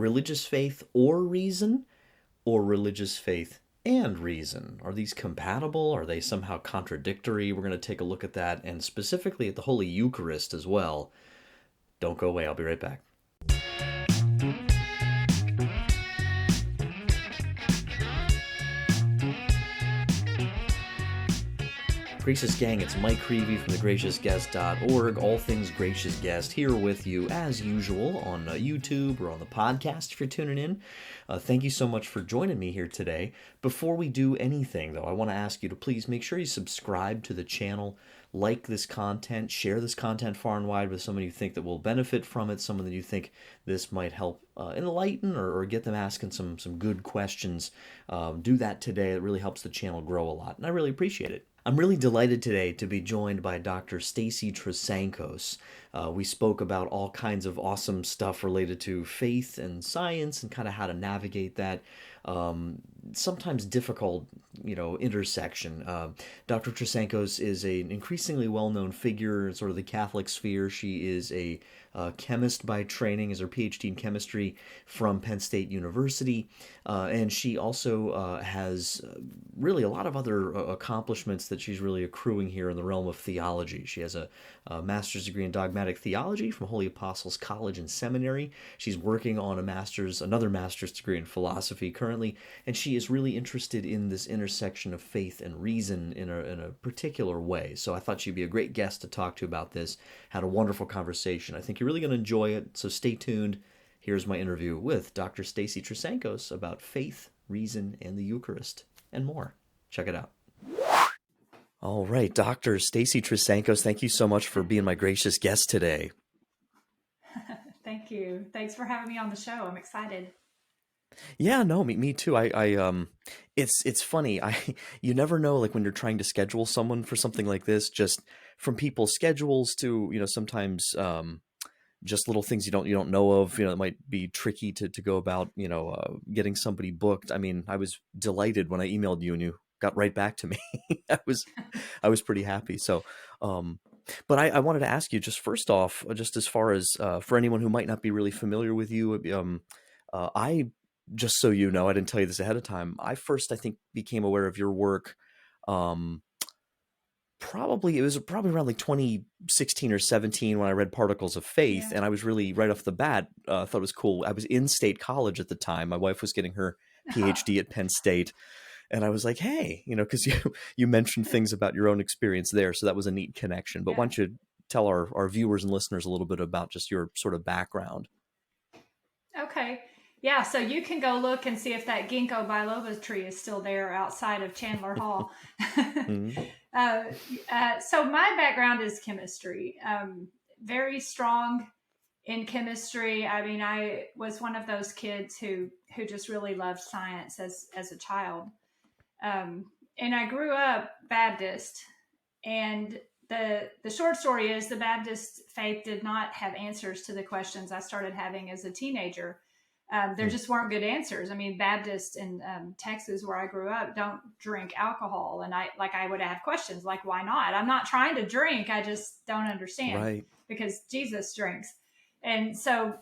religious faith or reason, or religious faith and reason? Are these compatible? Are they somehow contradictory? We're going to take a look at that, and specifically at the Holy Eucharist as well. Don't go away. I'll be right back. Gracious Gang, it's Mike Creavey from thegraciousguest.org. All things Gracious Guest here with you as usual on YouTube or on the podcast if you're tuning in. Thank you so much for joining me here today. Before we do anything, though, I want to ask you to please make sure you subscribe to the channel, like this content, share this content far and wide with someone you think that will benefit from it, someone that you think this might help enlighten or get them asking some good questions. Do that today. It really helps the channel grow a lot, and I really appreciate it. I'm really delighted today to be joined by Dr. Stacy Trasancos. We spoke about all kinds of awesome stuff related to faith and science and kind of how to navigate that sometimes difficult, intersection. Dr. Trasancos is an increasingly well-known figure in sort of the Catholic sphere. She is a chemist by training, is her PhD in chemistry from Penn State University, and she also has really a lot of other accomplishments that she's really accruing here in the realm of theology. She has a master's degree in dogmatic theology from Holy Apostles College and Seminary. She's working on another master's degree in philosophy currently, and she is really interested in this intersection of faith and reason in a particular way. So I thought she'd be a great guest to talk to about this. Had a wonderful conversation. I think you're really going to enjoy it, so stay tuned. Here's my interview with Dr. Stacy Trasancos about faith, reason, and the Eucharist, and more. Check it out. All right, Dr. Stacy Trasancos, thank you so much for being my gracious guest today. Thank you. Thanks for having me on the show. I'm excited. Yeah, no, me too. It's funny. You never know, like when you're trying to schedule someone for something like this, just from people's schedules to, sometimes just little things you don't know of, it might be tricky to go about, getting somebody booked. I mean, I was delighted when I emailed you and you got right back to me. I was pretty happy. So, but I wanted to ask you just first off, just as far as for anyone who might not be really familiar with you, I just so you know, I didn't tell you this ahead of time. I think became aware of your work. It was probably around like 2016 or 17 when I read Particles of Faith, Yeah. and I was really right off the bat thought it was cool. I was in state college at the time. My wife was getting her PhD at Penn State. And I was like, hey, because you mentioned things about your own experience there. So that was a neat connection. But why don't you tell our viewers and listeners a little bit about just your sort of background? Okay. Yeah. So you can go look and see if that ginkgo biloba tree is still there outside of Chandler Hall. Mm-hmm. So my background is chemistry. Very strong in chemistry. I mean, I was one of those kids who just really loved science as a child. And I grew up Baptist, and the short story is the Baptist faith did not have answers to the questions I started having as a teenager. There just weren't good answers. I mean, Baptists in Texas, where I grew up, don't drink alcohol. And I would have questions like, why not? I'm not trying to drink. I just don't understand because Jesus drinks. And so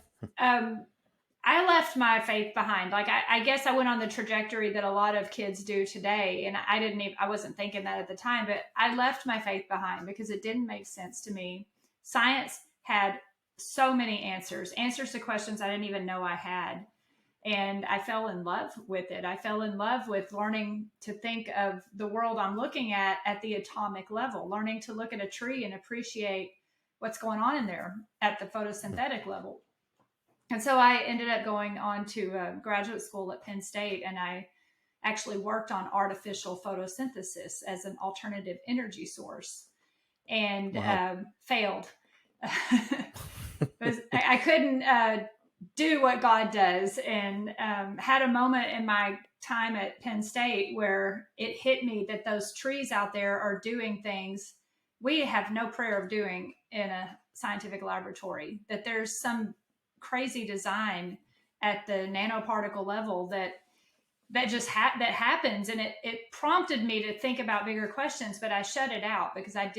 I left my faith behind. Like, I guess I went on the trajectory that a lot of kids do today. And I wasn't thinking that at the time, but I left my faith behind because it didn't make sense to me. Science had so many answers to questions I didn't even know I had. And I fell in love with it. I fell in love with learning to think of the world I'm looking at the atomic level, learning to look at a tree and appreciate what's going on in there at the photosynthetic level. And so I ended up going on to graduate school at Penn State, and I actually worked on artificial photosynthesis as an alternative energy source, and failed. I couldn't do what God does, and had a moment in my time at Penn State where it hit me that those trees out there are doing things we have no prayer of doing in a scientific laboratory, that there's some crazy design at the nanoparticle level that just that happens. And it prompted me to think about bigger questions, but I shut it out because I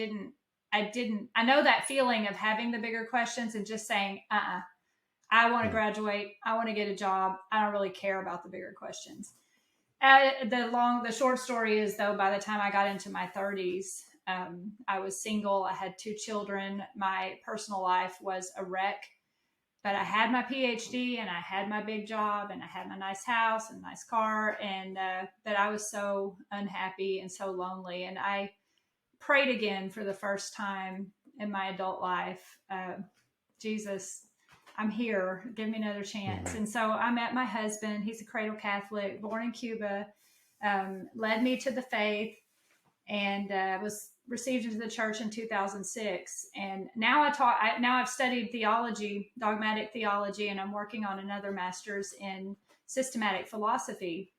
know that feeling of having the bigger questions and just saying, I want to graduate. I want to get a job. I don't really care about the bigger questions. The short story is, though, by the time I got into my 30s, I was single. I had 2 children. My personal life was a wreck, but I had my PhD and I had my big job and I had my nice house and nice car. And but I was so unhappy and so lonely. And I prayed again for the first time in my adult life. Jesus, I'm here. Give me another chance. And so I met my husband. He's a cradle Catholic, born in Cuba, led me to the faith, and was received into the church in 2006. And now I've studied theology, dogmatic theology, and I'm working on another master's in systematic philosophy,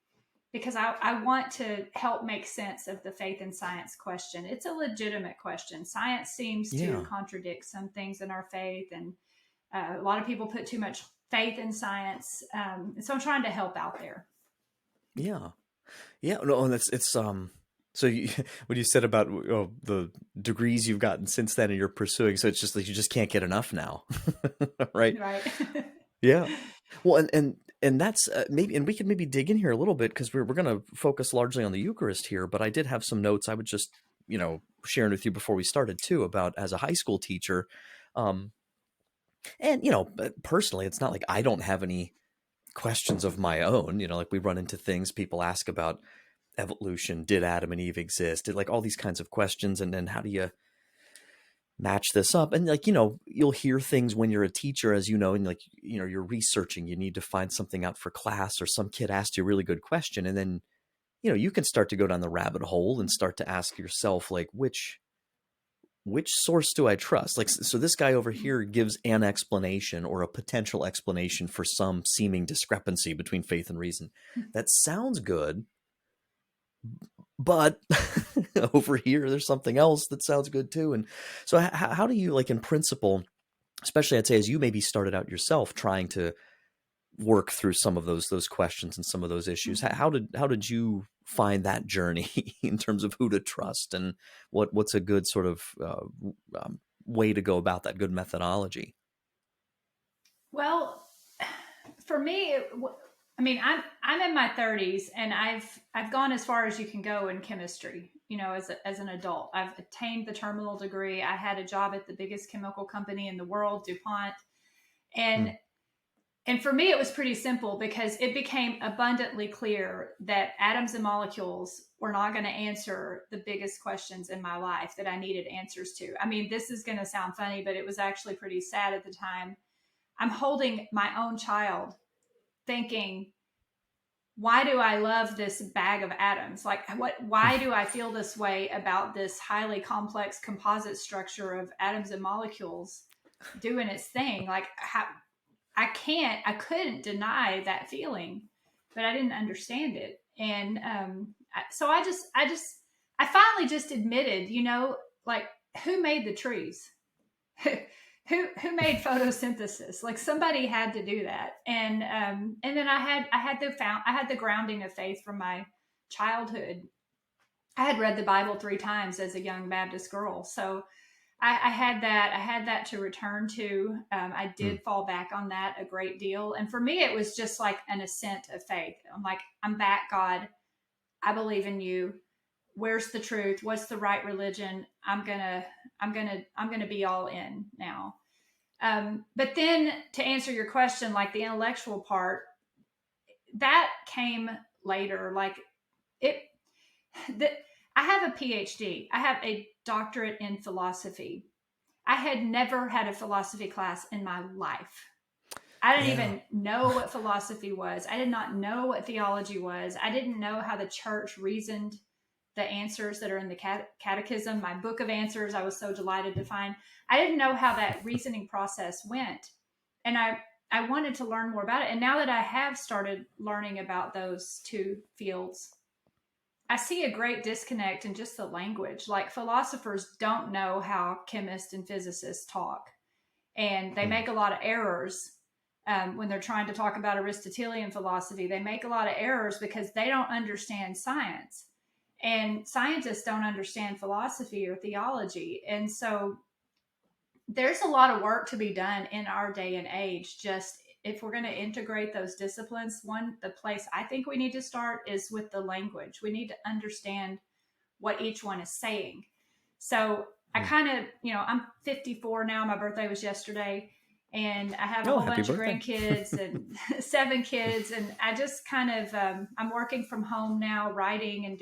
because I want to help make sense of the faith and science question. It's a legitimate question. Science seems to contradict some things in our faith, and a lot of people put too much faith in science. And so I'm trying to help out there. Yeah. No, and so what you said about the degrees you've gotten since then and you're pursuing, so it's just like you just can't get enough now, right? Right. Yeah. Well, and that's maybe, and we can maybe dig in here a little bit, because we're going to focus largely on the Eucharist here. But I did have some notes I would just sharing with you before we started too, about as a high school teacher, and personally, it's not like I don't have any questions of my own. Like we run into things people ask about evolution. Did Adam and Eve exist? Did, like, all these kinds of questions, and then how do you match this up? And you'll hear things when you're a teacher, as and like you're researching, you need to find something out for class, or some kid asked you a really good question, and then you can start to go down the rabbit hole and start to ask yourself, like, which source do I trust? Like, so this guy over here gives an explanation or a potential explanation for some seeming discrepancy between faith and reason. That sounds good, but over here, there's something else that sounds good too. And so how do you, like, in principle, especially I'd say as you maybe started out yourself trying to work through some of those questions and some of those issues, how did you find that journey in terms of who to trust, and what's a good sort of way to go about that, good methodology? Well, for me, I'm in my 30s, and I've gone as far as you can go in chemistry. As an adult, I've attained the terminal degree. I had a job at the biggest chemical company in the world, DuPont, and and for me, it was pretty simple, because it became abundantly clear that atoms and molecules were not going to answer the biggest questions in my life that I needed answers to. I mean, this is going to sound funny, but it was actually pretty sad at the time. I'm holding my own child thinking, why do I love this bag of atoms? Like, why do I feel this way about this highly complex composite structure of atoms and molecules doing its thing? Like, I couldn't deny that feeling, but I didn't understand it. And so I finally just admitted, like, who made the trees? Who made photosynthesis? Like, somebody had to do that. And then I had the grounding of faith from my childhood. I had read the Bible 3 times as a young Baptist girl, so I had that to return to. I did fall back on that a great deal. And for me, it was just like an ascent of faith. I'm like, I'm back, God. I believe in you. Where's the truth? What's the right religion? I'm gonna be all in now. But then, to answer your question, like, the intellectual part, that came later. Like, I have a PhD. I have a doctorate in philosophy. I had never had a philosophy class in my life. I didn't even know what philosophy was. I did not know what theology was. I didn't know how the church reasoned the answers that are in the catechism, my book of answers. I was so delighted to find. I didn't know how that reasoning process went. And I wanted to learn more about it. And now that I have started learning about those 2 fields, I see a great disconnect in just the language. Like, philosophers don't know how chemists and physicists talk, and they make a lot of errors when they're trying to talk about Aristotelian philosophy. They make a lot of errors because they don't understand science, and scientists don't understand philosophy or theology. And so there's a lot of work to be done in our day and age, just if we're going to integrate those disciplines, the place I think we need to start is with the language. We need to understand what each one is saying. So I kind of, I'm 54 now. My birthday was yesterday, and I have a whole happy bunch of birthday. grandkids and 7 kids. And I just kind of, I'm working from home now, writing and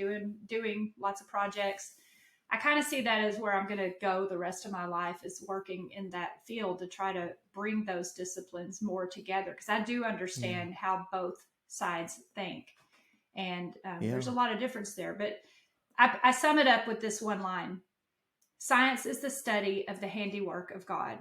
doing lots of projects. I kind of see that as where I'm going to go the rest of my life, is working in that field to try to bring those disciplines more together. Because I do understand how both sides think. And there's a lot of difference there. But I sum it up with this one line: science is the study of the handiwork of God.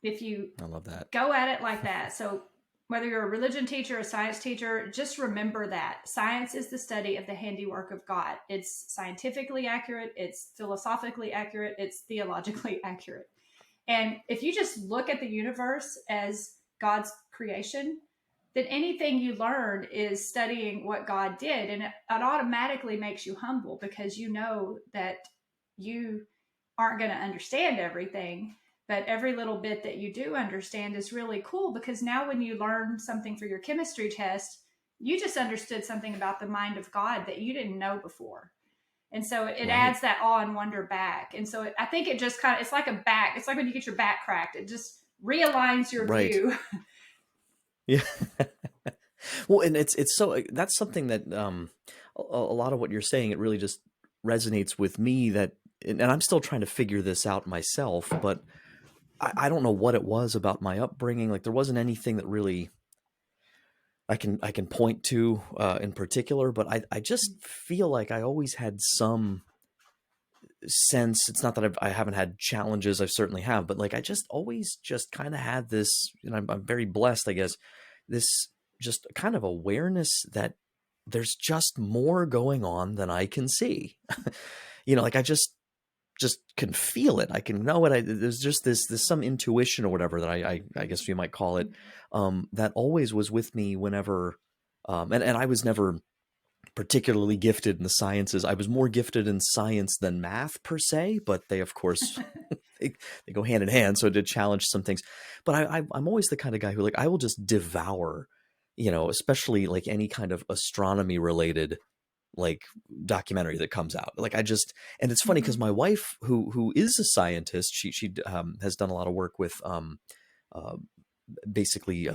If you I love that. Go at it like that. So whether you're a religion teacher, a science teacher, just remember that science is the study of the handiwork of God. It's scientifically accurate. It's philosophically accurate. It's theologically accurate. And if you just look at the universe as God's creation, then anything you learn is studying what God did. And it automatically makes you humble, because you know that you aren't going to understand everything. But every little bit that you do understand is really cool, because now when you learn something for your chemistry test, you just understood something about the mind of God that you didn't know before. And so it adds that awe and wonder back. And so I think it just it's like it's like when you get your back cracked, it just realigns your view. Yeah. Well, and it's so, that's something that a lot of what you're saying, it really just resonates with me, that, and I'm still trying to figure this out myself, but I don't know what it was about my upbringing. Like, there wasn't anything that really I can point to in particular, but I just feel like I always had some sense. It's not that I haven't had challenges. I certainly have, but like, I just always just kind of had this, and I'm very blessed, I guess, this just kind of awareness that there's just more going on than I can see. Like, I just can feel it. I can know it. There's just this some intuition or whatever that I guess you might call it, that always was with me whenever, and I was never particularly gifted in the sciences. I was more gifted in science than math per se, but they, of course, they go hand in hand. So it did challenge some things, but I'm always the kind of guy who, like, I will just devour, especially like any kind of astronomy related, like, documentary that comes out. Like, and it's funny because my wife, who is a scientist, she has done a lot of work with, basically,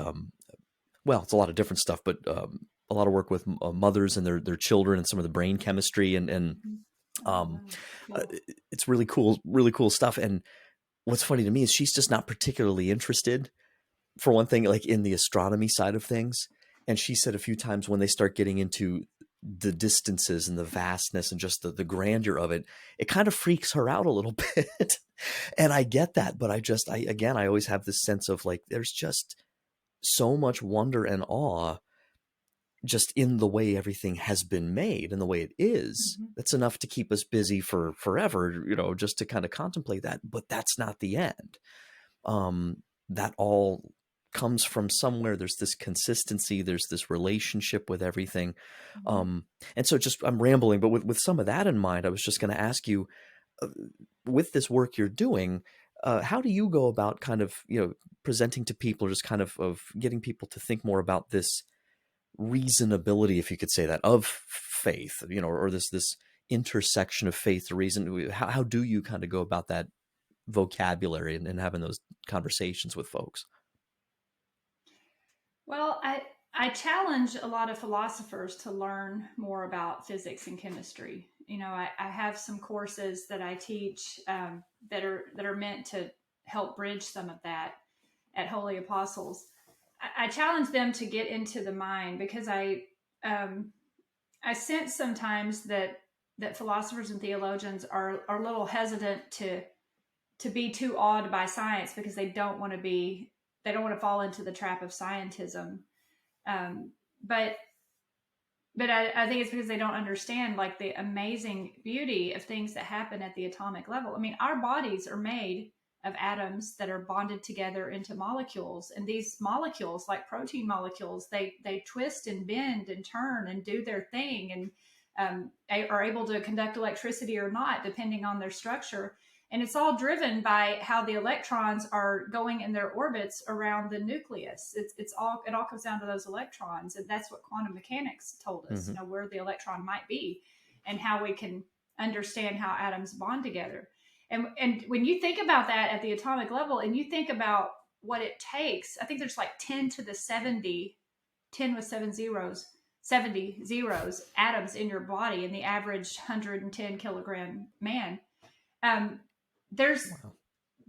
well, it's a lot of different stuff, but a lot of work with mothers and their children, and some of the brain chemistry, and it's really cool stuff. And what's funny to me is she's just not particularly interested, for one thing, like, in the astronomy side of things. And she said a few times, when they start getting into the distances and the vastness and just the grandeur of it, it kind of freaks her out a little bit. And I get that, but I always have this sense of, like, there's just so much wonder and awe just in the way everything has been made and the way it is. That's enough to keep us busy for forever, just to kind of contemplate that. But that's not the end. That all comes from somewhere. There's this consistency, there's this relationship with everything. And so I'm rambling, but with some of that in mind, I was just going to ask you, with this work you're doing, how do you go about kind of, presenting to people, or just kind of getting people to think more about this reasonability, if you could say that, of faith, or this intersection of faith to reason? How do you kind of go about that vocabulary and having those conversations with folks? Well, I challenge a lot of philosophers to learn more about physics and chemistry. I have some courses that I teach that are meant to help bridge some of that at Holy Apostles. I challenge them to get into the mind, because I sense sometimes that philosophers and theologians are a little hesitant to be too awed by science, because they don't want to fall into the trap of scientism. But I think it's because they don't understand, like, the amazing beauty of things that happen at the atomic level. I mean, our bodies are made of atoms that are bonded together into molecules. And these molecules, like protein molecules, they twist and bend and turn and do their thing, and are able to conduct electricity or not, depending on their structure. And it's all driven by how the electrons are going in their orbits around the nucleus. It all comes down to those electrons. And that's what quantum mechanics told us, Mm-hmm. where the electron might be and how we can understand how atoms bond together. And when you think about that at the atomic level, and you think about what it takes, I think there's like 10 to the 70, 10 with 70 zeros atoms in your body in the average 110 kilogram man. um, there's Wow.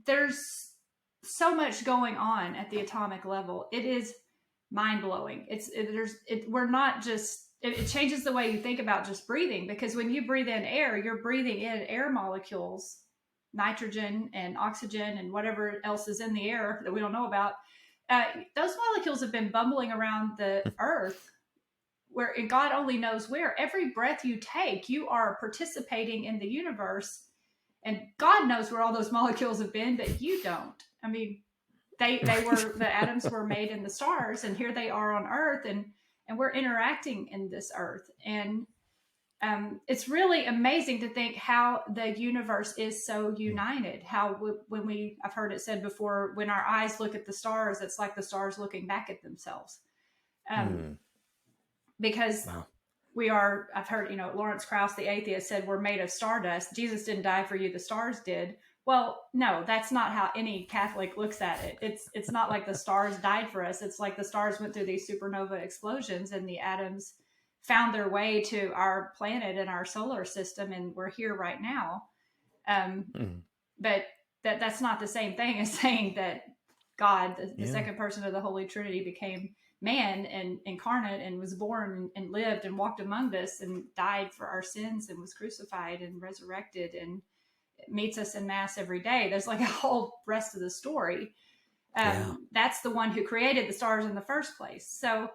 there's so much going on at the atomic level. It is mind blowing. We're not just, it changes the way you think about just breathing, because when you breathe in air, you're breathing in air molecules, nitrogen and oxygen and whatever else is in the air that we don't know about. Those molecules have been bumbling around the earth, where, and God only knows where. Every breath you take, you are participating in the universe, and God knows where all those molecules have been, but you don't. I mean, they were, the atoms were made in the stars, and here they are on Earth, and we're interacting in this Earth. And it's really amazing to think how the universe is so united. How when we, I've heard it said before, when our eyes look at the stars, it's like the stars looking back at themselves. Mm. Because Wow. we are, I've heard, Lawrence Krauss, the atheist, said we're made of stardust. Jesus didn't die for you, the stars did. Well, no, that's not how any Catholic looks at it. It's not like the stars died for us. It's like the stars went through these supernova explosions, and the atoms found their way to our planet and our solar system, and we're here right now. Mm. But that's not the same thing as saying that God, the Yeah. second person of the Holy Trinity, became man and incarnate and was born and lived and walked among us and died for our sins and was crucified and resurrected and meets us in mass every day. There's like a whole rest of the story. Yeah. That's the one who created the stars in the first place. So,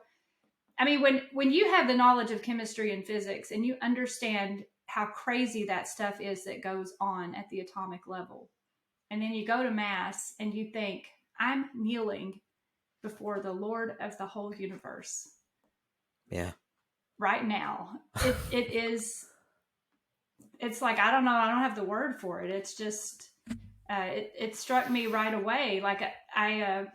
I mean, when you have the knowledge of chemistry and physics, and you understand how crazy that stuff is that goes on at the atomic level, and then you go to mass and you think, I'm kneeling before the Lord of the whole universe Yeah. right now. It is, it's like, I don't know, I don't have the word for it. It's just, it struck me right away. Like I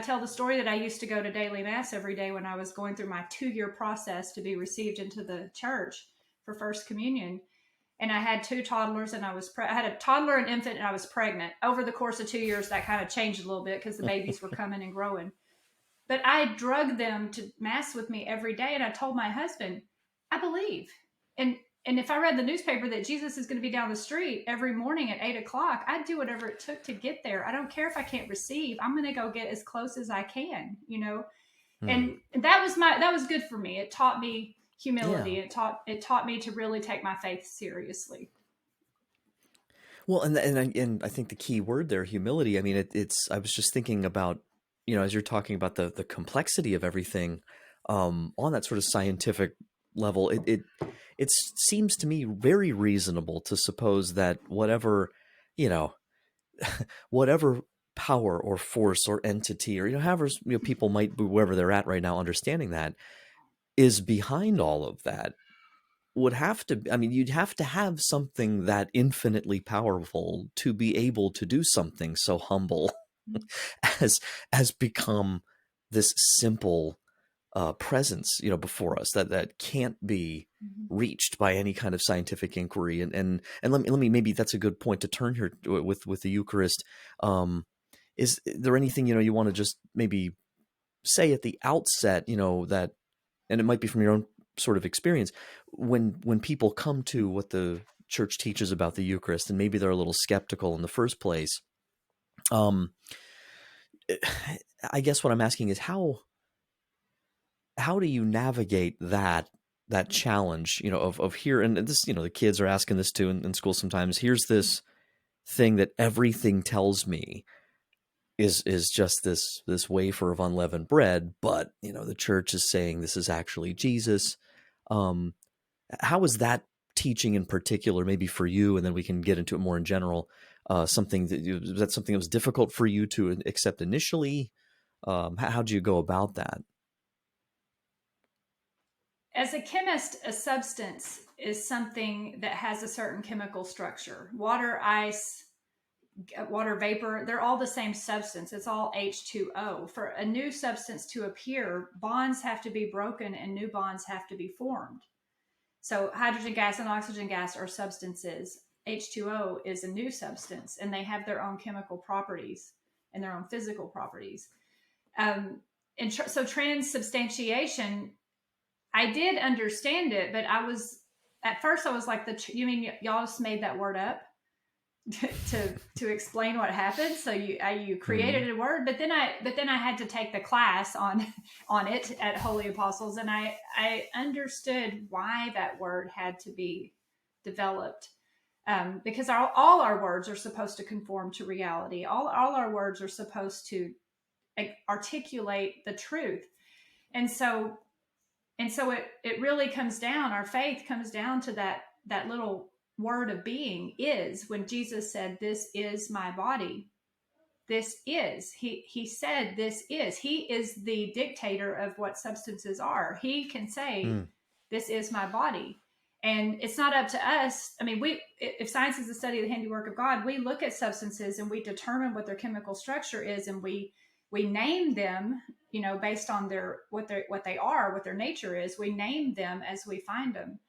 tell the story that I used to go to daily mass every day when I was going through my 2-year process to be received into the church for First Communion. And I had 2 toddlers, and I had a toddler and infant, and I was pregnant. Over the course of 2 years, that kind of changed a little bit because the babies were coming and growing. But I drugged them to mass with me every day, and I told my husband, I believe. And if I read the newspaper that Jesus is going to be down the street every morning at 8:00, I'd do whatever it took to get there. I don't care if I can't receive. I'm going to go get as close as I can, Mm. And that was good for me. It taught me Yeah. humility. It taught me to really take my faith seriously. Well, and I think the key word there, humility. I mean, it's. I was just thinking about, as you're talking about the complexity of everything, on that sort of scientific level, it seems to me very reasonable to suppose that whatever, you know, whatever power or force or entity, or however, people might be wherever they're at right now, understanding that is behind all of that, would have to, I mean, you'd have to have something that infinitely powerful to be able to do something so humble as become this simple presence, before us, that can't be Mhm. reached by any kind of scientific inquiry. And let me maybe that's a good point to turn here with the Eucharist. Is there anything you want to just maybe say at the outset, that, and it might be from your own sort of experience, when people come to what the church teaches about the Eucharist, and maybe they're a little skeptical in the first place. um I guess what I'm asking is how do you navigate that challenge, of here, and this, the kids are asking this too in school sometimes. Here's this thing that everything tells me is just this wafer of unleavened bread, but the church is saying this is actually Jesus. um how is that teaching in particular, maybe for you, and then we can get into it more in general, something was that something that was difficult for you to accept initially? How'd you go about that? As a chemist, a substance is something that has a certain chemical structure. Water, ice, water vapor, they're all the same substance. It's all H2O. For a new substance to appear, bonds have to be broken and new bonds have to be formed. So hydrogen gas and oxygen gas are substances. H2O is a new substance, and they have their own chemical properties and their own physical properties. So transubstantiation, I did understand it, but at first I was like, you mean y'all just made that word up to explain what happened? So you created a word, but then I had to take the class on it at Holy Apostles, and I understood why that word had to be developed. Because all our words are supposed to conform to reality. All our words are supposed to articulate the truth. And so it really comes down, our faith comes down to that little word of being, is. When Jesus said, "This is my body," this is, he said, this is. He is the dictator of what substances are. He can say, this is my body. And it's not up to us. I mean, if science is the study of the handiwork of God, we look at substances and we determine what their chemical structure is, and we name them, based on what they are, what their nature is. We name them as we find them.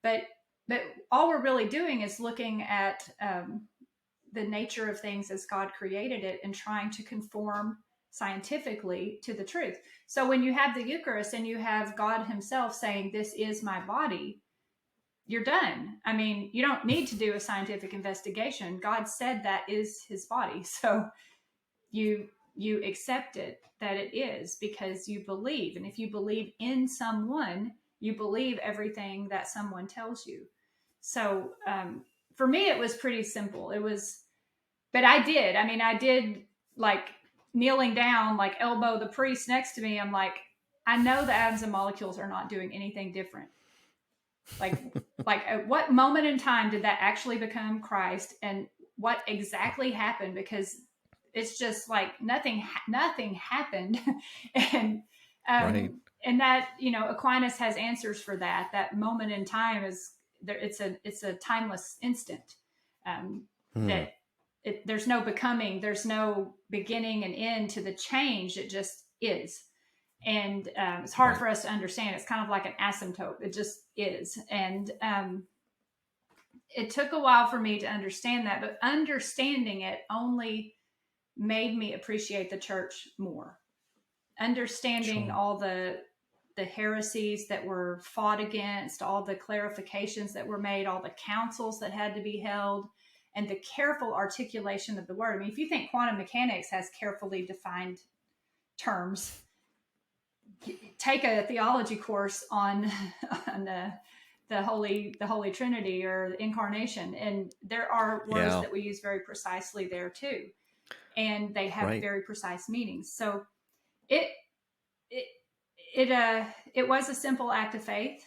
But all we're really doing is looking at the nature of things as God created it and trying to conform scientifically to the truth. So when you have the Eucharist and you have God himself saying, "This is my body," you're done. I mean, you don't need to do a scientific investigation. God said that is his body. So you accept it, that it is, because you believe. And if you believe in someone, you believe everything that someone tells you. So for me, it was pretty simple. But I did like kneeling down, like elbow the priest next to me. I'm like, I know the atoms and molecules are not doing anything different. Like at what moment in time did that actually become Christ, and what exactly happened? Because it's just like nothing happened. And Right. and that, Aquinas has answers for that. That moment in time is there. It's a timeless instant. That there's no becoming, there's no beginning and end to the change. It just is. And it's hard for us to understand. It's kind of like an asymptote. It just is. And it took a while for me to understand that, but understanding it only made me appreciate the church more. Understanding all the heresies that were fought against, all the clarifications that were made, all the councils that had to be held, and the careful articulation of the word. I mean, if you think quantum mechanics has carefully defined terms, take a theology course on the Holy Trinity or the Incarnation, and there are words that we use very precisely there too, and they have very precise meanings. So it was a simple act of faith.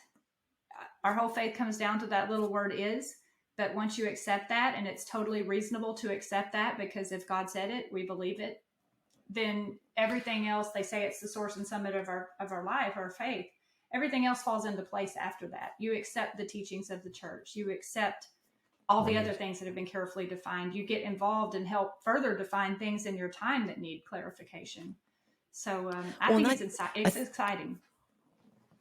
Our whole faith comes down to that little word "is." But once you accept that, and it's totally reasonable to accept that, because if God said it, we believe it, then everything else, they say it's the source and summit of our life, our faith. Everything else falls into place after that. You accept the teachings of the church. You accept all the other things that have been carefully defined. You get involved and help further define things in your time that need clarification. So I think it's exciting.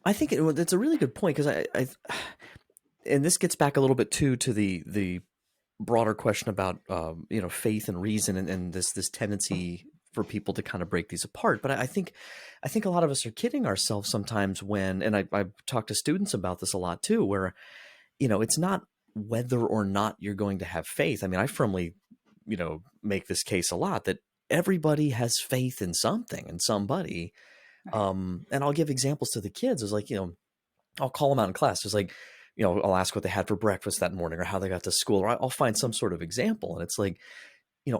I think it's a really good point, because I and this gets back a little bit too to the broader question about faith and reason, and this tendency for people to kind of break these apart. But I think a lot of us are kidding ourselves sometimes when, and I talk to students about this a lot too, where it's not whether or not you're going to have faith. I mean, I firmly make this case a lot that everybody has faith in something and somebody. And I'll give examples to the kids. It's like, I'll call them out in class. It's like, I'll ask what they had for breakfast that morning or how they got to school, or I'll find some sort of example. And it's like,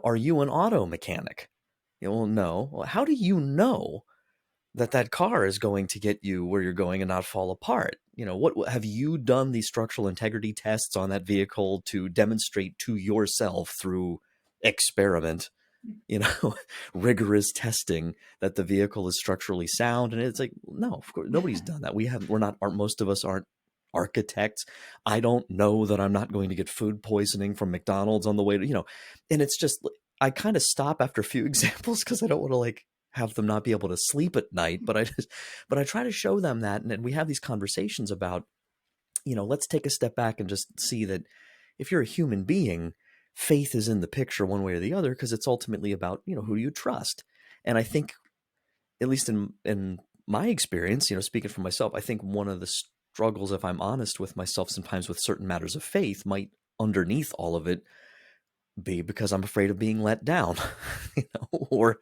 are you an auto mechanic? Well, no. Well, how do you know that car is going to get you where you're going and not fall apart? What have you done these structural integrity tests on that vehicle to demonstrate to yourself through experiment, rigorous testing that the vehicle is structurally sound? And it's like, no, of course, nobody's done that. Most of us aren't architects. I don't know that I'm not going to get food poisoning from McDonald's on the way to, and it's just, I kind of stop after a few examples because I don't want to like have them not be able to sleep at night. But I try to show them that. And we have these conversations about, let's take a step back and just see that if you're a human being, faith is in the picture one way or the other, because it's ultimately about, who do you trust? And I think, at least in my experience, speaking for myself, I think one of the struggles, if I'm honest with myself, sometimes with certain matters of faith, might underneath all of it be because I'm afraid of being let down, or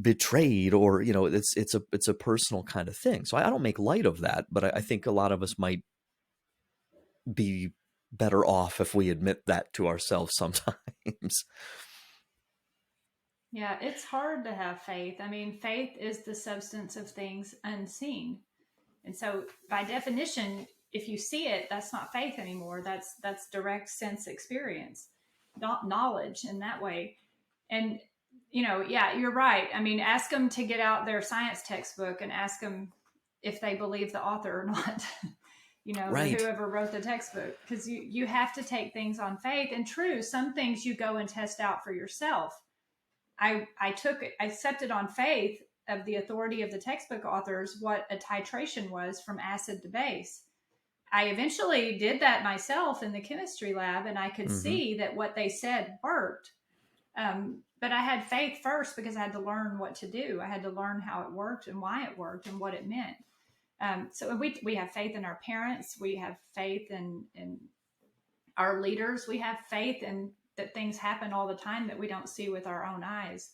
betrayed, or it's a personal kind of thing. So I don't make light of that, but I think a lot of us might be better off if we admit that to ourselves sometimes. Yeah, it's hard to have faith. I mean, faith is the substance of things unseen. And so by definition, if you see it, that's not faith anymore. That's direct sense experience, not knowledge in that way. And yeah, you're right. I mean, ask them to get out their science textbook and ask them if they believe the author or not. Right. Whoever wrote the textbook, because you have to take things on faith. And true, some things you go and test out for yourself. I accepted on faith of the authority of the textbook authors what a titration was from acid to base. I eventually did that myself in the chemistry lab, and I could see that what they said worked. But I had faith first because I had to learn what to do. I had to learn how it worked and why it worked and what it meant. So we have faith in our parents. We have faith in our leaders. We have faith in that things happen all the time that we don't see with our own eyes.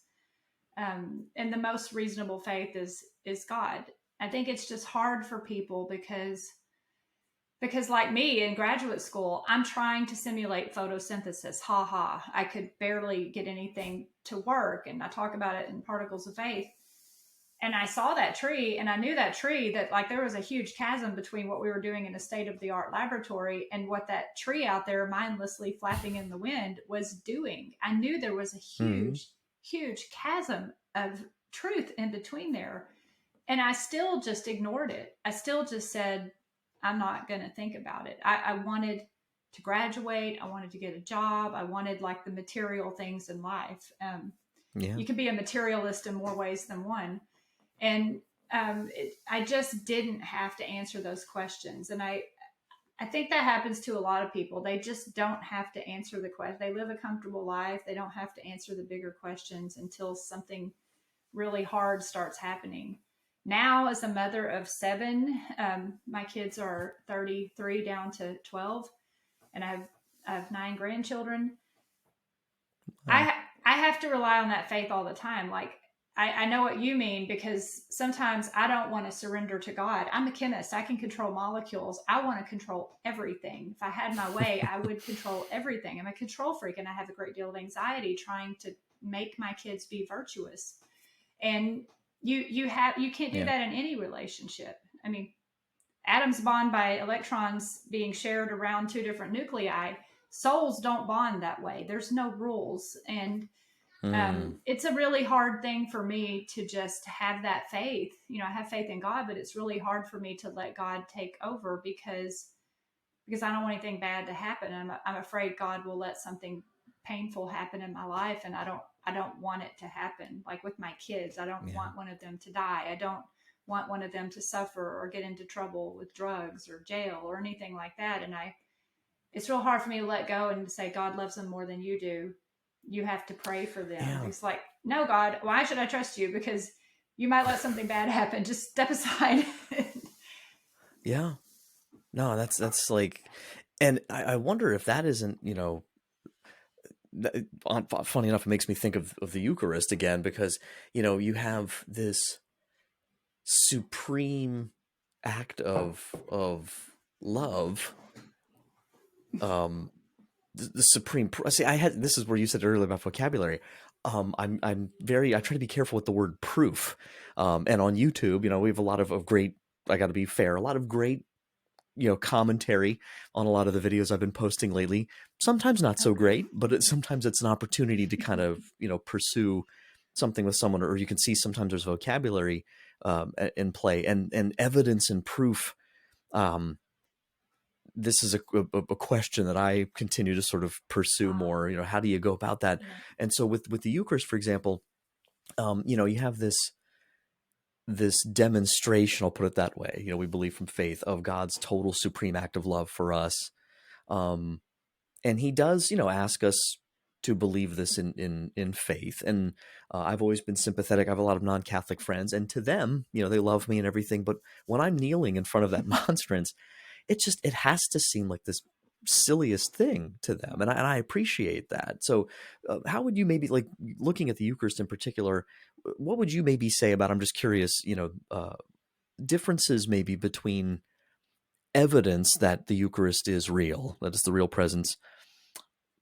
And the most reasonable faith is God. I think it's just hard for people because like me in graduate school, I'm trying to simulate photosynthesis. Ha ha. I could barely get anything to work. And I talk about it in Particles of Faith. And I saw that tree, and I knew that tree, that like there was a huge chasm between what we were doing in a state-of-the-art laboratory and what that tree out there mindlessly flapping in the wind was doing. I knew there was a huge chasm of truth in between there. And I still just ignored it. I still just said, I'm not going to think about it. I wanted to graduate. I wanted to get a job. I wanted like the material things in life. You can be a materialist in more ways than one. And I just didn't have to answer those questions. And I think that happens to a lot of people. They just don't have to answer the question. They live a comfortable life. They don't have to answer the bigger questions until something really hard starts happening. Now, as a mother of 7, my kids are 33 down to 12, and I have 9 grandchildren. Wow. I have to rely on that faith all the time. Like, I know what you mean, because sometimes I don't want to surrender to God. I'm a chemist. I can control molecules. I want to control everything. If I had my way, I would control everything. I'm a control freak, and I have a great deal of anxiety trying to make my kids be virtuous. And you can't do that in any relationship. I mean, atoms bond by electrons being shared around 2 different nuclei. Souls don't bond that way. There's no rules. And it's a really hard thing for me to just have that faith. I have faith in God, but it's really hard for me to let God take over because I don't want anything bad to happen. I'm afraid God will let something painful happen in my life, and I don't want it to happen. Like with my kids, I don't want one of them to die. I don't want one of them to suffer or get into trouble with drugs or jail or anything like that. And it's real hard for me to let go and say, God loves them more than you do. You have to pray for them. Yeah. It's like, no, God, why should I trust you? Because you might let something bad happen. Just step aside. Yeah. No, that's like, and I wonder if that isn't, funny enough, it makes me think of the Eucharist again, because, you have this supreme act of love, the supreme. See, this is where you said earlier about vocabulary. I try to be careful with the word proof. And on YouTube, we have a lot of great, I got to be fair, a lot of great, commentary on a lot of the videos I've been posting lately. Sometimes not so great, but sometimes it's an opportunity to kind of, pursue something with someone, or you can see sometimes there's vocabulary in play and evidence and proof. this is a question that I continue to sort of pursue more. How do you go about that? Yeah. And so with the Eucharist, for example, you have this demonstration, I'll put it that way. We believe from faith of God's total supreme act of love for us. And he does, ask us to believe this in faith. And I've always been sympathetic. I have a lot of non-Catholic friends, and to them, they love me and everything. But when I'm kneeling in front of that monstrance, it has to seem like this silliest thing to them. And I appreciate that. So how would you maybe, like, looking at the Eucharist in particular, what would you maybe say about, I'm just curious, differences maybe between evidence that the Eucharist is real, that it's the real presence,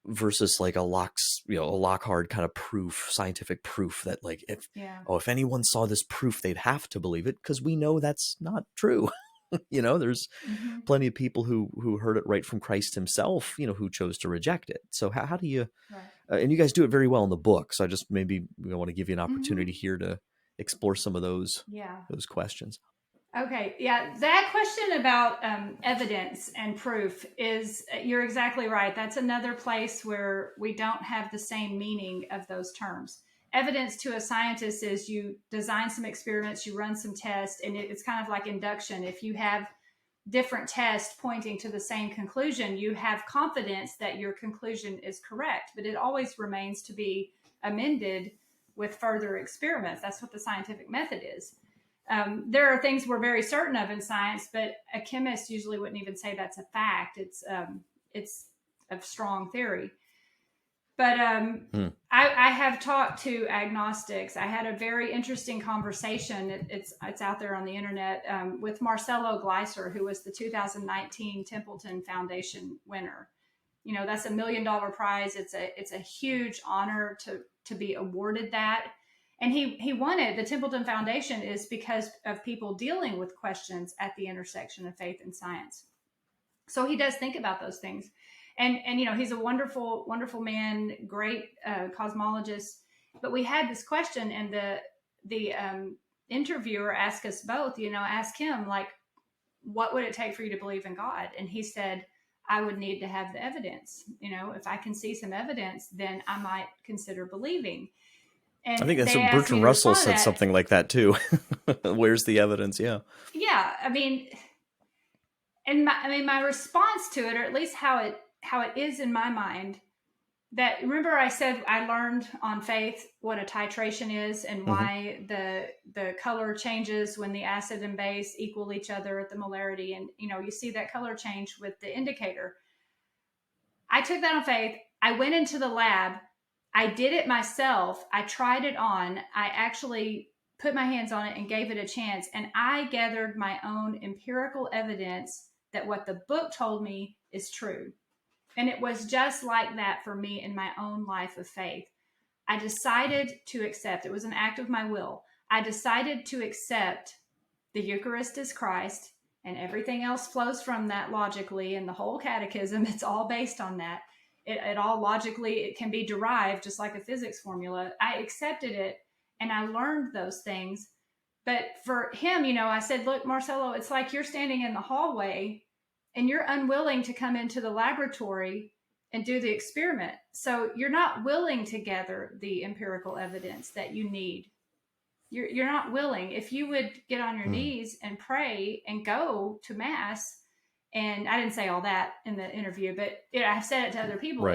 versus like a Lockhart kind of proof, scientific proof that, like, if anyone saw this proof, they'd have to believe it, because we know that's not true. There's plenty of people who heard it right from Christ himself, who chose to reject it. So how do you, and you guys do it very well in the book. So I just maybe want to give you an opportunity here to explore some of those questions. Okay. Yeah. That question about evidence and proof you're exactly right. That's another place where we don't have the same meaning of those terms. Evidence to a scientist is you design some experiments, you run some tests, and it's kind of like induction. If you have different tests pointing to the same conclusion, you have confidence that your conclusion is correct, but it always remains to be amended with further experiments. That's what the scientific method is. There are things we're very certain of in science, but a chemist usually wouldn't even say that's a fact. It's a strong theory. But I have talked to agnostics. I had a very interesting conversation. It's out there on the internet with Marcelo Gleiser, who was the 2019 Templeton Foundation winner. That's $1 million prize. It's a huge honor to be awarded that. And he won it. The Templeton Foundation is because of people dealing with questions at the intersection of faith and science. So he does think about those things. And he's a wonderful, wonderful man, great cosmologist. But we had this question, and the interviewer asked us both, ask him, like, what would it take for you to believe in God? And he said, I would need to have the evidence. If I can see some evidence, then I might consider believing. And I think that's what Bertrand Russell said, something like that too. Where's the evidence? Yeah. Yeah. My response to it, or at least how it is in my mind, that, remember I said I learned on faith what a titration is and why the color changes when the acid and base equal each other at the molarity. And, you see that color change with the indicator. I took that on faith. I went into the lab. I did it myself. I tried it on. I actually put my hands on it and gave it a chance. And I gathered my own empirical evidence that what the book told me is true. And it was just like that for me in my own life of faith. I decided to accept. It was an act of my will. I decided to accept the Eucharist is Christ, and everything else flows from that logically. And the whole catechism, it's all based on that. It all logically, it can be derived just like a physics formula. I accepted it and I learned those things. But for him, I said, look, Marcelo, it's like you're standing in the hallway and you're unwilling to come into the laboratory and do the experiment. So you're not willing to gather the empirical evidence that you need. You're not willing. If you would get on your knees and pray and go to Mass, and I didn't say all that in the interview, but I've said it to other people.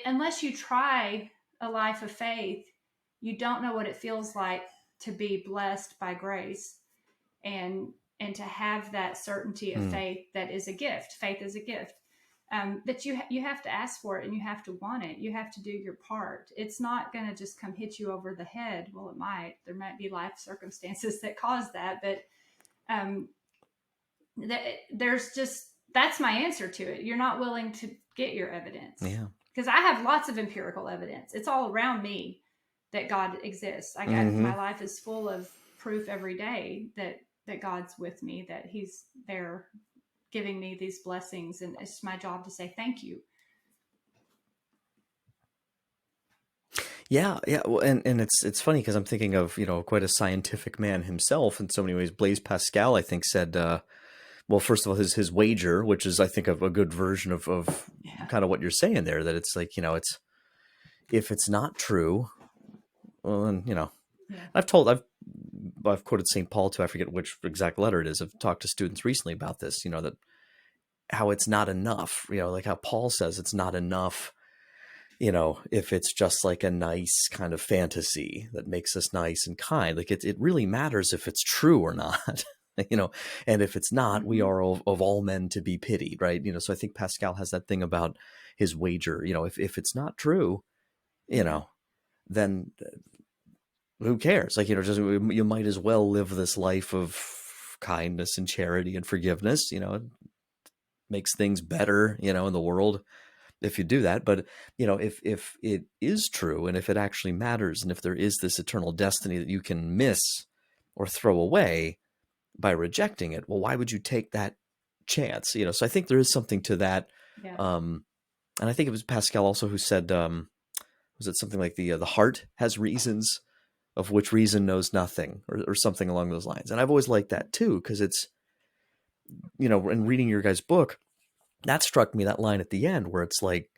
Unless you try a life of faith, you don't know what it feels like to be blessed by grace and to have that certainty of faith that is a gift. Faith is a gift. But you have to ask for it and you have to want it. You have to do your part. It's not going to just come hit you over the head. Well, it might. There might be life circumstances that cause that, but that's my answer to it. You're not willing to get your evidence. Yeah. Because I have lots of empirical evidence. It's all around me that God exists. My life is full of proof every day that God's with me, that he's there giving me these blessings. And it's my job to say thank you. Yeah. Well, and it's funny because I'm thinking of, quite a scientific man himself in so many ways. Blaise Pascal, I think, said, well, first of all, his wager, which is, I think, a good version of Yeah. kind of what you're saying there, that it's like, it's, if it's not true, well, then, Yeah. I've quoted St. Paul too. I forget which exact letter it is. I've talked to students recently about this, that how it's not enough, like how Paul says it's not enough, if it's just like a nice kind of fantasy that makes us nice and kind. Like it really matters if it's true or not, and if it's not, we Mm-hmm. are of all men to be pitied, right? So I think Pascal has that thing about his wager, if it's not true, Yeah. then who cares? Like, just, you might as well live this life of kindness and charity and forgiveness, it makes things better, in the world if you do that. But, if it is true, and if it actually matters, and if there is this eternal destiny that you can miss or throw away by rejecting it, well, why would you take that chance? So I think there is something to that. Yeah. And I think it was Pascal also who said, was it something like the heart has reasons of which reason knows nothing, or something along those lines. And I've always liked that too, because it's, in reading your guys' book, that struck me, that line at the end where it's like,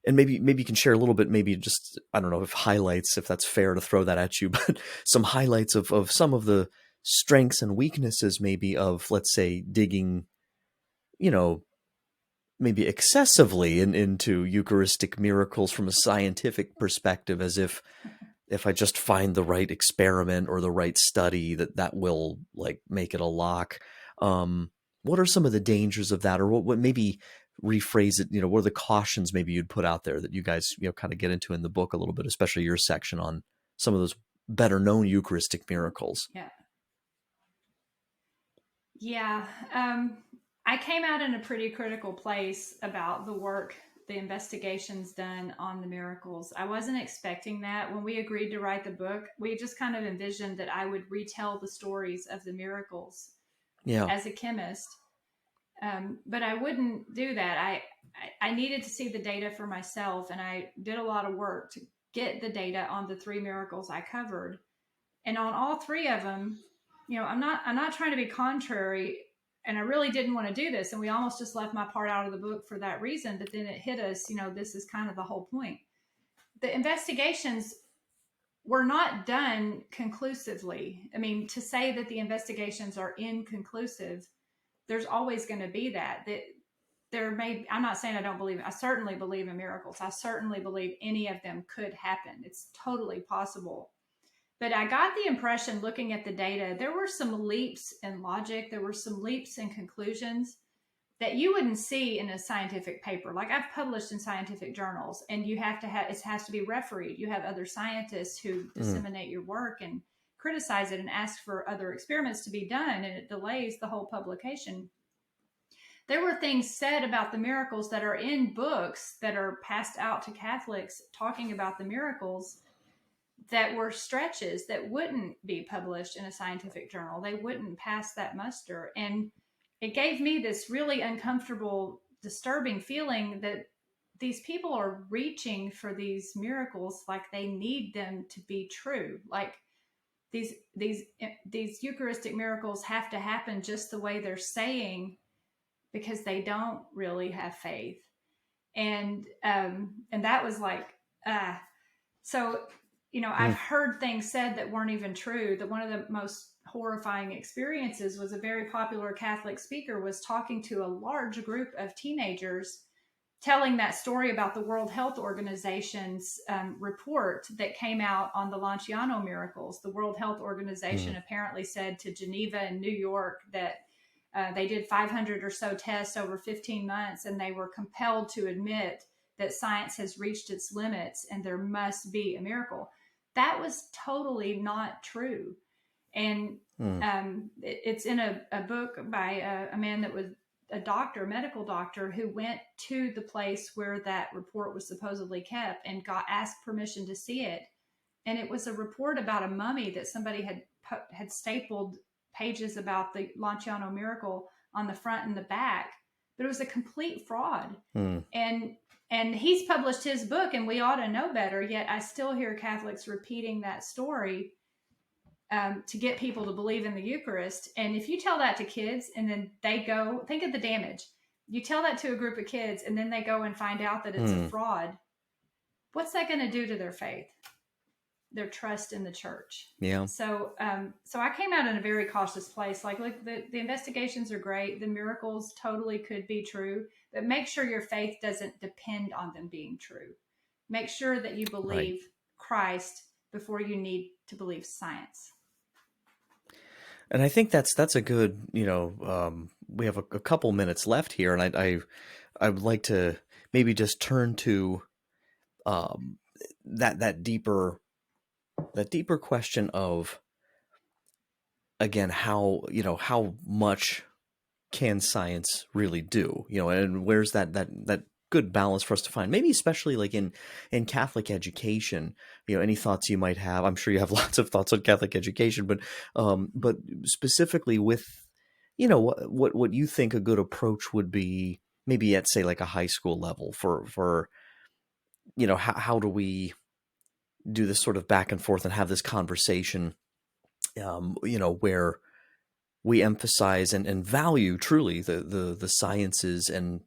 and maybe you can share a little bit, maybe just, I don't know if highlights, if that's fair to throw that at you, but some highlights of some of the strengths and weaknesses maybe of, let's say, digging, maybe excessively into Eucharistic miracles from a scientific perspective, as if I just find the right experiment or the right study, that will like make it a lock. What are some of the dangers of that, or what maybe rephrase it? What are the cautions maybe you'd put out there that you guys, kind of get into in the book a little bit, especially your section on some of those better known Eucharistic miracles? Yeah. Yeah. I came out in a pretty critical place about the work, the investigations done on the miracles. I wasn't expecting that. When we agreed to write the book, we just kind of envisioned that I would retell the stories of the miracles Yeah. as a chemist. But I wouldn't do that. I needed to see the data for myself, and I did a lot of work to get the data on the 3 miracles I covered. And on all 3 of them, I'm not trying to be contrary, and I really didn't want to do this, and we almost just left my part out of the book for that reason. But then it hit us, this is kind of the whole point. The investigations were not done conclusively. I mean, to say that the investigations are inconclusive, there's always going to be that I'm not saying I don't believe it. I certainly believe in miracles. I certainly believe any of them could happen. It's totally possible. But I got the impression, looking at the data, there were some leaps in logic. There were some leaps in conclusions that you wouldn't see in a scientific paper. Like, I've published in scientific journals, and it has to be refereed. You have other scientists who disseminate your work and criticize it and ask for other experiments to be done, and it delays the whole publication. There were things said about the miracles that are in books that are passed out to Catholics talking about the miracles that were stretches that wouldn't be published in a scientific journal. They wouldn't pass that muster. And it gave me this really uncomfortable, disturbing feeling that these people are reaching for these miracles like they need them to be true. Like these Eucharistic miracles have to happen just the way they're saying, because they don't really have faith. And that was like, so, I've heard things said that weren't even true. That one of the most horrifying experiences was a very popular Catholic speaker was talking to a large group of teenagers, telling that story about the World Health Organization's report that came out on the Lanciano miracles. The World Health Organization apparently said to Geneva and New York that they did 500 or so tests over 15 months, and they were compelled to admit that science has reached its limits and there must be a miracle. That was totally not true. And it's in a book by a man that was a medical doctor, who went to the place where that report was supposedly kept and asked permission to see it. And it was a report about a mummy that somebody had stapled pages about the Lanciano miracle on the front and the back, but it was a complete fraud. And he's published his book, and we ought to know better. Yet I still hear Catholics repeating that story. to get people to believe in the Eucharist. And if you tell that to kids and then they go, think of the damage. You tell that to a group of kids and then they go and find out that it's a Hmm. fraud. What's that going to do to their faith, their trust in the church? Yeah. So I came out in a very cautious place. Like, look, the investigations are great. The miracles totally could be true, but make sure your faith doesn't depend on them being true. Make sure that you Right. believe Christ before you need to believe science. And I think that's a good, we have a couple minutes left here, and I would like to maybe just turn to um, that deeper question of, again, how much can science really do, and where's that good balance for us to find, maybe especially like in Catholic education. Any thoughts you might have? I'm sure you have lots of thoughts on Catholic education, but specifically with, what you think a good approach would be, maybe at, say, like a high school level, for how do we do this sort of back and forth and have this conversation, where we emphasize and value truly the sciences, and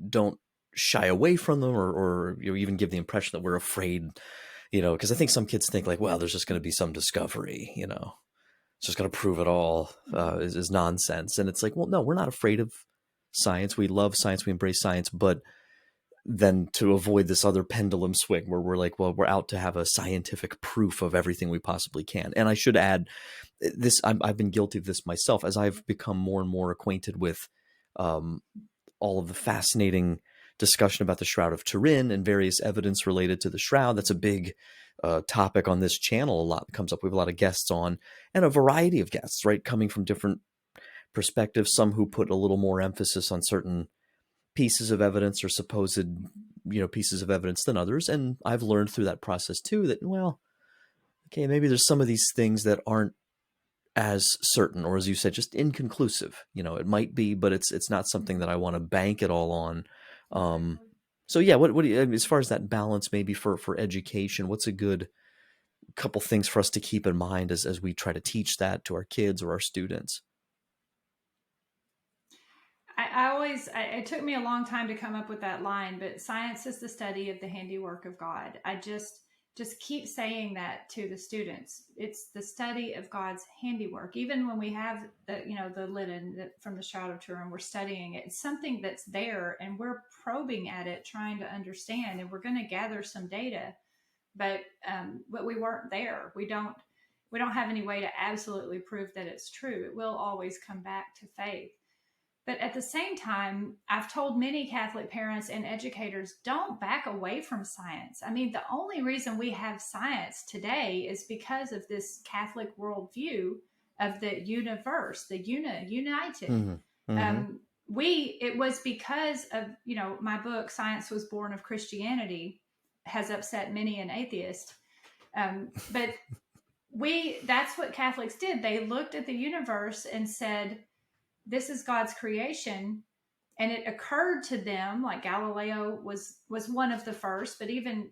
don't shy away from them, or even give the impression that we're afraid, because I think some kids think like, well, there's just going to be some discovery, it's just going to prove it all, is nonsense. And it's like, well, no, we're not afraid of science. We love science. We embrace science. But then to avoid this other pendulum swing where we're like, well, we're out to have a scientific proof of everything we possibly can. And I should add this, I've been guilty of this myself as I've become more and more acquainted with um, all of the fascinating discussion about the Shroud of Turin and various evidence related to the Shroud. That's a big topic on this channel. A lot comes up. We have a lot of guests on, and a variety of guests, right, coming from different perspectives. Some who put a little more emphasis on certain pieces of evidence or supposed, pieces of evidence than others. And I've learned through that process too that, well, okay, maybe there's some of these things that aren't as certain, or as you said, just inconclusive. It might be, but it's not something that I want to bank it all on. So yeah, what do you, as far as that balance, maybe for education, what's a good couple things for us to keep in mind as we try to teach that to our kids or our students? It took me a long time to come up with that line, but science is the study of the handiwork of God. I just keep saying that to the students. It's the study of God's handiwork. Even when we have the linen from the Shroud of Turin, we're studying it. It's something that's there, and we're probing at it, trying to understand, and we're going to gather some data. But we weren't there. We don't have any way to absolutely prove that it's true. It will always come back to faith. But at the same time, I've told many Catholic parents and educators, don't back away from science. I mean, the only reason we have science today is because of this Catholic worldview of the universe, the united. Mm-hmm. Mm-hmm. Um, it was because of, my book, Science Was Born of Christianity, has upset many an atheist. But that's what Catholics did. They looked at the universe and said, this is God's creation. And it occurred to them, like Galileo was one of the first, but even,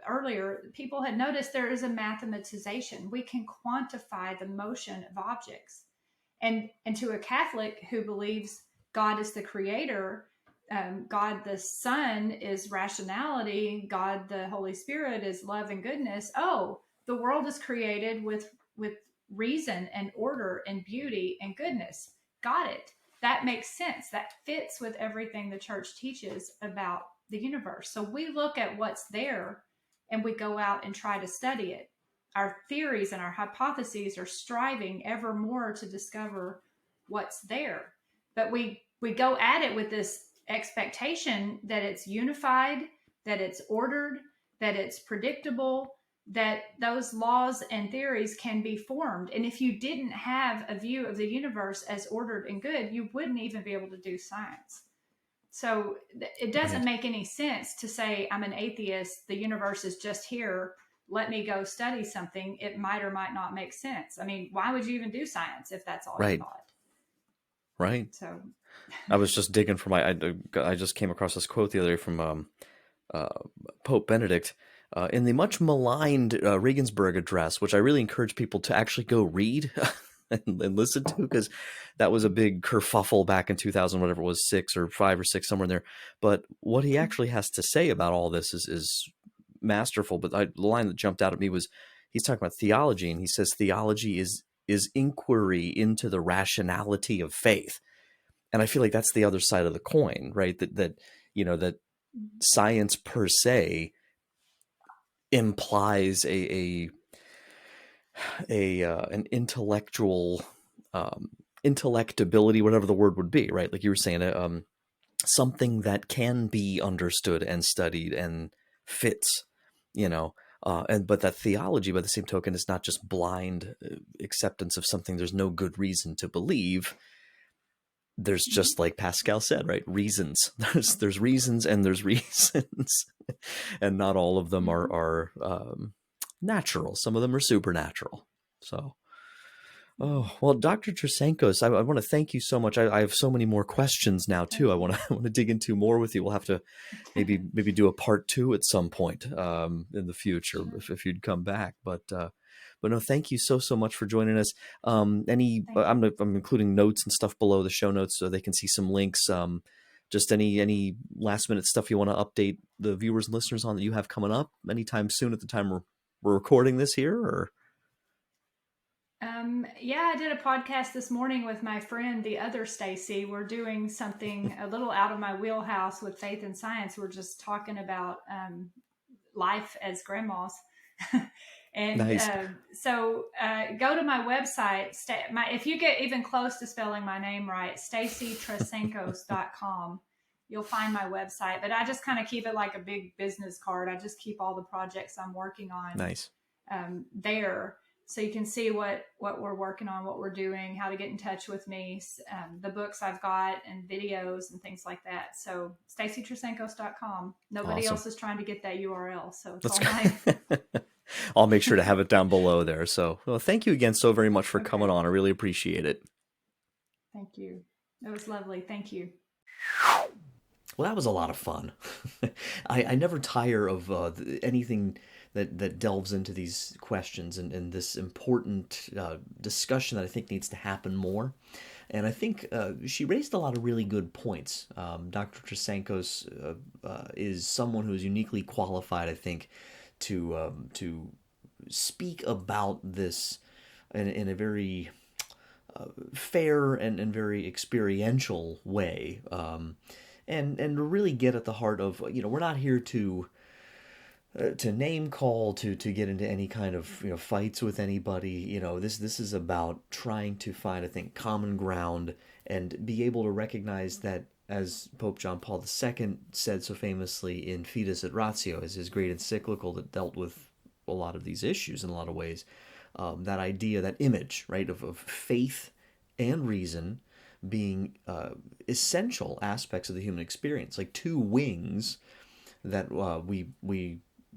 earlier, people had noticed there is a mathematization. We can quantify the motion of objects. And to a Catholic who believes God is the creator, God the Son is rationality, God the Holy Spirit is love and goodness. Oh, the world is created with reason and order and beauty and goodness. Got it. That makes sense. That fits with everything the church teaches about the universe. So we look at what's there and we go out and try to study it. Our theories and our hypotheses are striving ever more to discover what's there. But we go at it with this expectation that it's unified, that it's ordered, that it's predictable, that those laws and theories can be formed. And if you didn't have a view of the universe as ordered and good, you wouldn't even be able to do science. So it doesn't Right. make any sense to say, I'm an atheist, the universe is just here, let me go study something. It might or might not make sense. I mean, why would you even do science if that's all you Right. thought? Right. So I was just digging for I just came across this quote the other day from uh, Pope Benedict. in the much maligned Regensburg Address, which I really encourage people to actually go read and listen to, because that was a big kerfuffle back in 2000, whatever it was, 6 or 5 or 6, somewhere in there. But what he actually has to say about all this is masterful. But the line that jumped out at me was, he's talking about theology, and he says theology is inquiry into the rationality of faith. And I feel like that's the other side of the coin, right? That science per se implies an intellectual intellectability, whatever the word would be, right? Like you were saying, something that can be understood and studied and fits, but that theology, by the same token, is not just blind acceptance of something there's no good reason to believe. There's, just like Pascal said, right? Reasons. There's reasons and there's reasons, and not all of them are natural. Some of them are supernatural. So, oh, well, Dr. Trasancos, I want to thank you so much. I have so many more questions now too. I want to dig into more with you. We'll have to maybe do a part 2 at some point in the future, if you'd come back. But no, thank you so much for joining us. I'm including notes and stuff below the show notes so they can see some links. Just any last minute stuff you want to update the viewers and listeners on that you have coming up anytime soon at the time we're recording this here, or? Yeah, I did a podcast this morning with my friend, the other Stacy. We're doing something a little out of my wheelhouse with faith and science. We're just talking about life as grandmas. And nice. So go to my website. If you get even close to spelling my name right, stacytrasancos.com, you'll find my website. But I just kind of keep it like a big business card. I just keep all the projects I'm working on there. So you can see what we're working on, what we're doing, how to get in touch with me, the books I've got, and videos and things like that. So stacytrasancos.com. Nobody else is trying to get that URL, so it's all mine. I'll make sure to have it down below there. So, well, thank you again so very much for coming on. I really appreciate it. Thank you. It was lovely. Thank you. Well, that was a lot of fun. I never tire of anything that delves into these questions and this important discussion that I think needs to happen more. And I think she raised a lot of really good points. Dr. Trasancos is someone who is uniquely qualified, I think, to speak about this in a very fair and very experiential way, and really get at the heart of, we're not here to name call, to get into any kind of fights with anybody. This is about trying to find, I think, common ground and be able to recognize that, as Pope John Paul II said so famously in Fides et Ratio, as his great encyclical that dealt with a lot of these issues in a lot of ways, that idea, that image, right, of faith and reason being essential aspects of the human experience, like two wings that we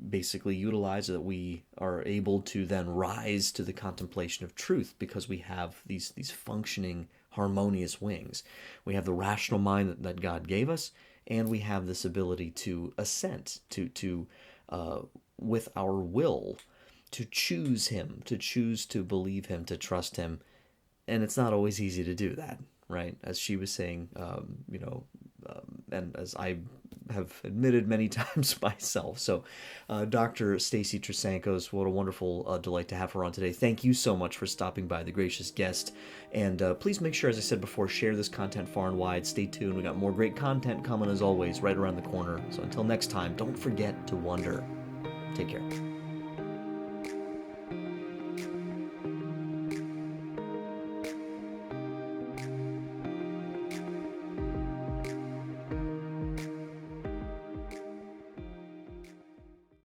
basically utilize, that we are able to then rise to the contemplation of truth because we have these functioning harmonious wings. We have the rational mind that God gave us, and we have this ability to assent, to with our will, to choose Him, to choose to believe Him, to trust Him. And it's not always easy to do that, right? As she was saying, and as I have admitted many times myself. So Dr. Stacy Trasancos, what a wonderful delight to have her on today. Thank you so much for stopping by, the gracious guest. And please make sure, as I said before, share this content far and wide. Stay tuned. We got more great content coming, as always, right around the corner. So until next time, don't forget to wonder. Take care.